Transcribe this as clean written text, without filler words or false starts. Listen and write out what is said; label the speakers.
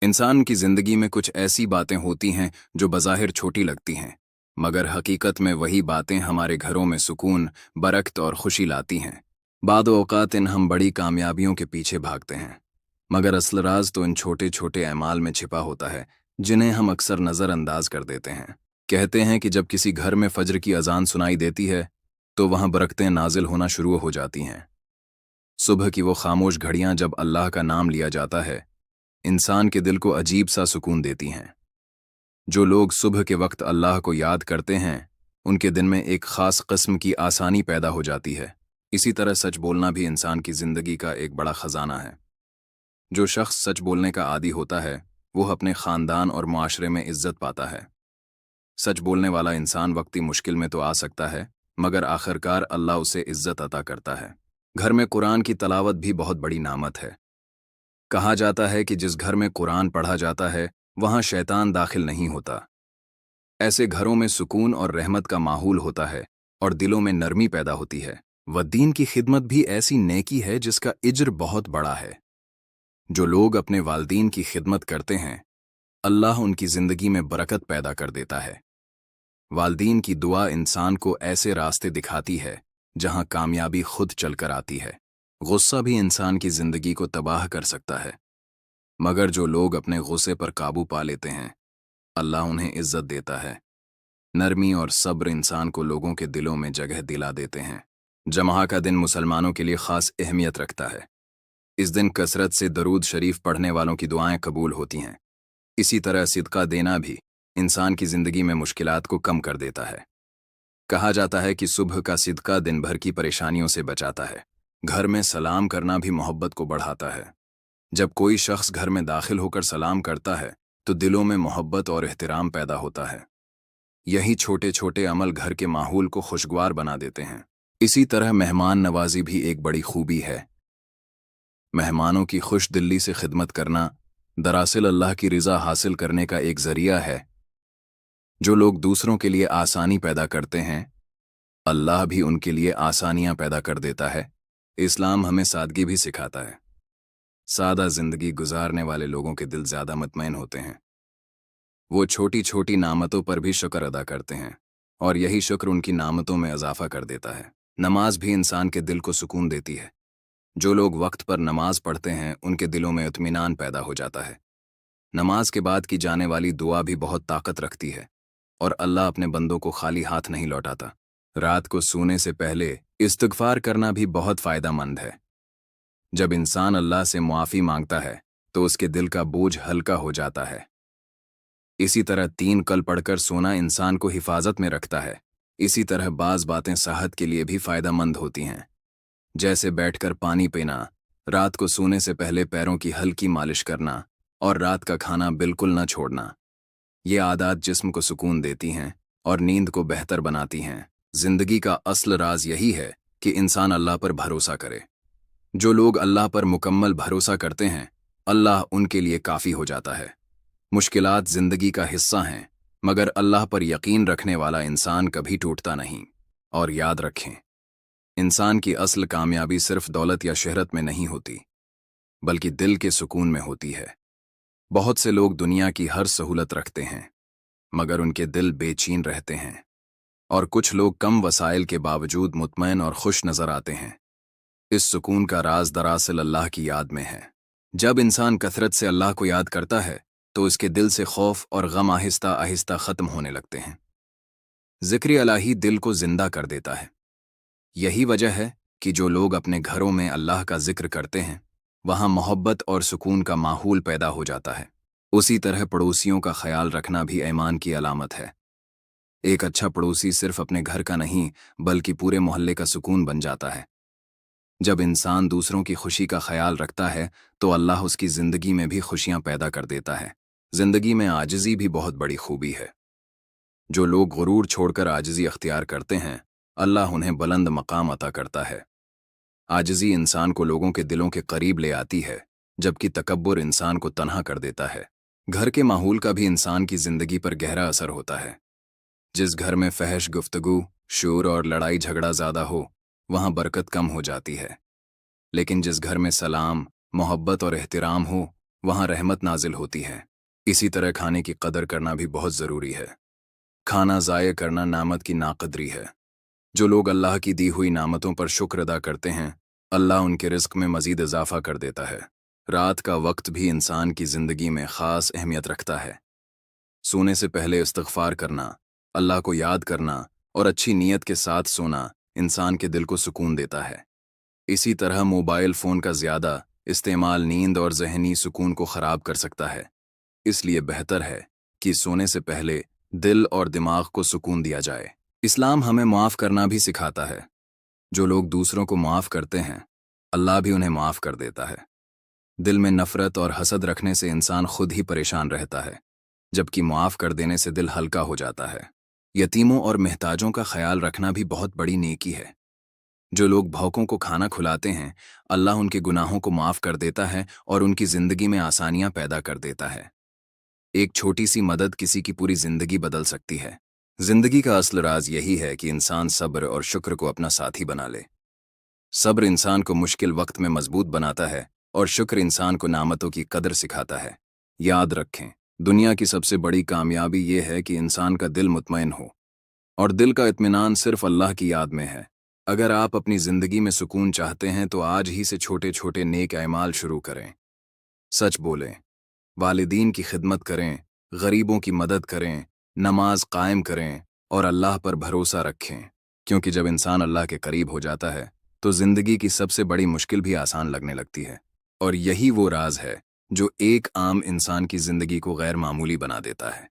Speaker 1: इंसान की ज़िंदगी में कुछ ऐसी बातें होती हैं जो बज़ाहिर छोटी लगती हैं, मगर हकीकत में वही बातें हमारे घरों में सुकून, बरकत और खुशी लाती हैं। बाद औक़ात हम बड़ी कामयाबियों के पीछे भागते हैं, मगर असल राज तो इन छोटे छोटे अमाल में छिपा होता है, जिन्हें हम अक्सर नज़रअंदाज कर देते हैं। कहते हैं कि जब किसी घर में फज्र की अजान सुनाई देती है, तो वहाँ बरकतें नाजिल होना शुरू हो जाती हैं। सुबह की वो खामोश घड़ियाँ जब अल्लाह का नाम लिया जाता है, इंसान के दिल को अजीब सा सुकून देती हैं। जो लोग सुबह के वक्त अल्लाह को याद करते हैं, उनके दिन में एक ख़ास किस्म की आसानी पैदा हो जाती है। इसी तरह सच बोलना भी इंसान की ज़िंदगी का एक बड़ा ख़जाना है। जो शख्स सच बोलने का आदी होता है, वो अपने ख़ानदान और मुआशरे में इज़्ज़त पाता है। सच बोलने वाला इंसान वक्ती मुश्किल में तो आ सकता है, मगर आखिरकार अल्लाह उसे इज़्ज़त अता करता है। घर में कुरान की तलावत भी बहुत बड़ी नामत है। कहा जाता है कि जिस घर में कुरान पढ़ा जाता है, वहाँ शैतान दाखिल नहीं होता। ऐसे घरों में सुकून और रहमत का माहौल होता है और दिलों में नरमी पैदा होती है। व दीन की खिदमत भी ऐसी नेकी है जिसका इज्र बहुत बड़ा है। जो लोग अपने वालदीन की खिदमत करते हैं, अल्लाह उनकी ज़िंदगी में बरकत पैदा कर देता है। वालदीन की दुआ इंसान को ऐसे रास्ते दिखाती है जहाँ कामयाबी खुद चलकर आती है। गुस्सा भी इंसान की ज़िंदगी को तबाह कर सकता है, मगर जो लोग अपने गुस्से पर काबू पा लेते हैं, अल्लाह उन्हें इज़्ज़त देता है। नरमी और सब्र इंसान को लोगों के दिलों में जगह दिला देते हैं। जमहा का दिन मुसलमानों के लिए ख़ास अहमियत रखता है। इस दिन कसरत से दरूद शरीफ पढ़ने वालों की दुआएं कबूल होती हैं। इसी तरह सिदका देना भी इंसान की ज़िंदगी में मुश्किलात को कम कर देता है। कहा जाता है कि सुबह का सिदका दिन भर की परेशानियों से बचाता है। घर में सलाम करना भी मोहब्बत को बढ़ाता है। जब कोई शख्स घर में दाखिल होकर सलाम करता है, तो दिलों में मोहब्बत और एहतराम पैदा होता है। यही छोटे छोटे अमल घर के माहौल को खुशगवार बना देते हैं। इसी तरह मेहमान नवाजी भी एक बड़ी खूबी है। मेहमानों की खुश दिली से खिदमत करना दरअसल अल्लाह की रिज़ा हासिल करने का एक ज़रिया है। जो लोग दूसरों के लिए आसानी पैदा करते हैं, अल्लाह भी उनके लिए आसानियां पैदा कर देता है। इस्लाम हमें सादगी भी सिखाता है। सादा जिंदगी गुजारने वाले लोगों के दिल ज़्यादा मुतमईन होते हैं। वो छोटी छोटी नामतों पर भी शुक्र अदा करते हैं, और यही शुक्र उनकी नामतों में इजाफा कर देता है। नमाज भी इंसान के दिल को सुकून देती है। जो लोग वक्त पर नमाज पढ़ते हैं, उनके दिलों में इत्मीनान पैदा हो जाता है। नमाज के बाद की जाने वाली दुआ भी बहुत ताकत रखती है, और अल्लाह अपने बंदों को खाली हाथ नहीं लौटाता। रात को सोने से पहले इस्तिग़फ़ार करना भी बहुत फ़ायदेमंद है। जब इंसान अल्लाह से मुआफ़ी मांगता है, तो उसके दिल का बोझ हल्का हो जाता है। इसी तरह 3 कल पढ़कर सोना इंसान को हिफाजत में रखता है। इसी तरह बाज़ बातें सेहत के लिए भी फ़ायदेमंद होती हैं, जैसे बैठकर पानी पीना, रात को सोने से पहले पैरों की हल्की मालिश करना, और रात का खाना बिल्कुल न छोड़ना। ये आदत जिस्म को सुकून देती हैं और नींद को बेहतर बनाती हैं। ज़िंदगी का असल राज यही है कि इंसान अल्लाह पर भरोसा करे। जो लोग अल्लाह पर मुकम्मल भरोसा करते हैं, अल्लाह उनके लिए काफ़ी हो जाता है। मुश्किलात ज़िंदगी का हिस्सा हैं, मगर अल्लाह पर यकीन रखने वाला इंसान कभी टूटता नहीं। और याद रखें, इंसान की असल कामयाबी सिर्फ दौलत या शहरत में नहीं होती, बल्कि दिल के सुकून में होती है। बहुत से लोग दुनिया की हर सहूलत रखते हैं, मगर उनके दिल बेचैन रहते हैं। और कुछ लोग कम वसाइल के बावजूद मुतमईन और खुश नजर आते हैं। इस सुकून का राज दरअसल अल्लाह की याद में है। जब इंसान कसरत से अल्लाह को याद करता है, तो उसके दिल से खौफ और गम आहिस्ता आहिस्ता ख़त्म होने लगते हैं। ज़िक्र इलाही दिल को जिंदा कर देता है। यही वजह है कि जो लोग अपने घरों में अल्लाह का जिक्र करते हैं, वहाँ मोहब्बत और सुकून का माहौल पैदा हो जाता है। उसी तरह पड़ोसियों का ख्याल रखना भी ईमान की अलामत है। एक अच्छा पड़ोसी सिर्फ अपने घर का नहीं, बल्कि पूरे मोहल्ले का सुकून बन जाता है। जब इंसान दूसरों की खुशी का ख्याल रखता है, तो अल्लाह उसकी ज़िंदगी में भी खुशियाँ पैदा कर देता है। ज़िंदगी में आजिज़ी भी बहुत बड़ी खूबी है। जो लोग गुरूर छोड़कर आजिज़ी अख्तियार करते हैं, अल्लाह उन्हें बुलंद मकाम अता करता है। आजिज़ी इंसान को लोगों के दिलों के करीब ले आती है, जबकि तकब्बुर इंसान को तन्हा कर देता है। घर के माहौल का भी इंसान की ज़िंदगी पर गहरा असर होता है। जिस घर में फहश गुफ्तगू, शोर और लड़ाई झगड़ा ज़्यादा हो, वहाँ बरकत कम हो जाती है। लेकिन जिस घर में सलाम, मोहब्बत और एहतराम हो, वहाँ रहमत नाजिल होती है। इसी तरह खाने की कदर करना भी बहुत ज़रूरी है। खाना ज़ाय करना नामत की नाकदरी है। जो लोग अल्लाह की दी हुई नामतों पर शुक्र अदा करते हैं, अल्लाह उनके रिस्क में मज़ीद इजाफा कर देता है। रात का वक्त भी इंसान की ज़िंदगी में ख़ास अहमियत रखता है। सोने से पहले इस्तिग़फ़ार करना, अल्लाह को याद करना और अच्छी नीयत के साथ सोना इंसान के दिल को सुकून देता है। इसी तरह मोबाइल फ़ोन का ज़्यादा इस्तेमाल नींद और ज़हनी सुकून को ख़राब कर सकता है। इसलिए बेहतर है कि सोने से पहले दिल और दिमाग को सुकून दिया जाए। इस्लाम हमें माफ़ करना भी सिखाता है। जो लोग दूसरों को माफ़ करते हैं, अल्लाह भी उन्हें माफ़ कर देता है। दिल में नफ़रत और हसद रखने से इंसान खुद ही परेशान रहता है, जबकि माफ़ कर देने से दिल हल्का हो जाता है। यतीमों और महताजों का ख्याल रखना भी बहुत बड़ी नेकी है। जो लोग भौकों को खाना खिलाते हैं, अल्लाह उनके गुनाहों को माफ़ कर देता है और उनकी ज़िंदगी में आसानियाँ पैदा कर देता है। एक छोटी सी मदद किसी की पूरी ज़िंदगी बदल सकती है। ज़िंदगी का असल राज यही है कि इंसान सब्र और शुक्र को अपना साथी बना ले। सब्र इंसान को मुश्किल वक्त में मजबूत बनाता है और शुक्र इंसान को नामतों की कदर सिखाता है। याद रखें, दुनिया की सबसे बड़ी कामयाबी ये है कि इंसान का दिल मुतमईन हो, और दिल का इत्मीनान सिर्फ अल्लाह की याद में है। अगर आप अपनी ज़िंदगी में सुकून चाहते हैं तो आज ही से छोटे छोटे नेक अमाल शुरू करें। सच बोलें, वालिदीन की खिदमत करें, गरीबों की मदद करें, नमाज कायम करें और अल्लाह पर भरोसा रखें, क्योंकि जब इंसान अल्लाह के करीब हो जाता है तो ज़िंदगी की सबसे बड़ी मुश्किल भी आसान लगने लगती है। और यही वो राज है जो एक आम इंसान की ज़िंदगी को गैर मामूली बना देता है।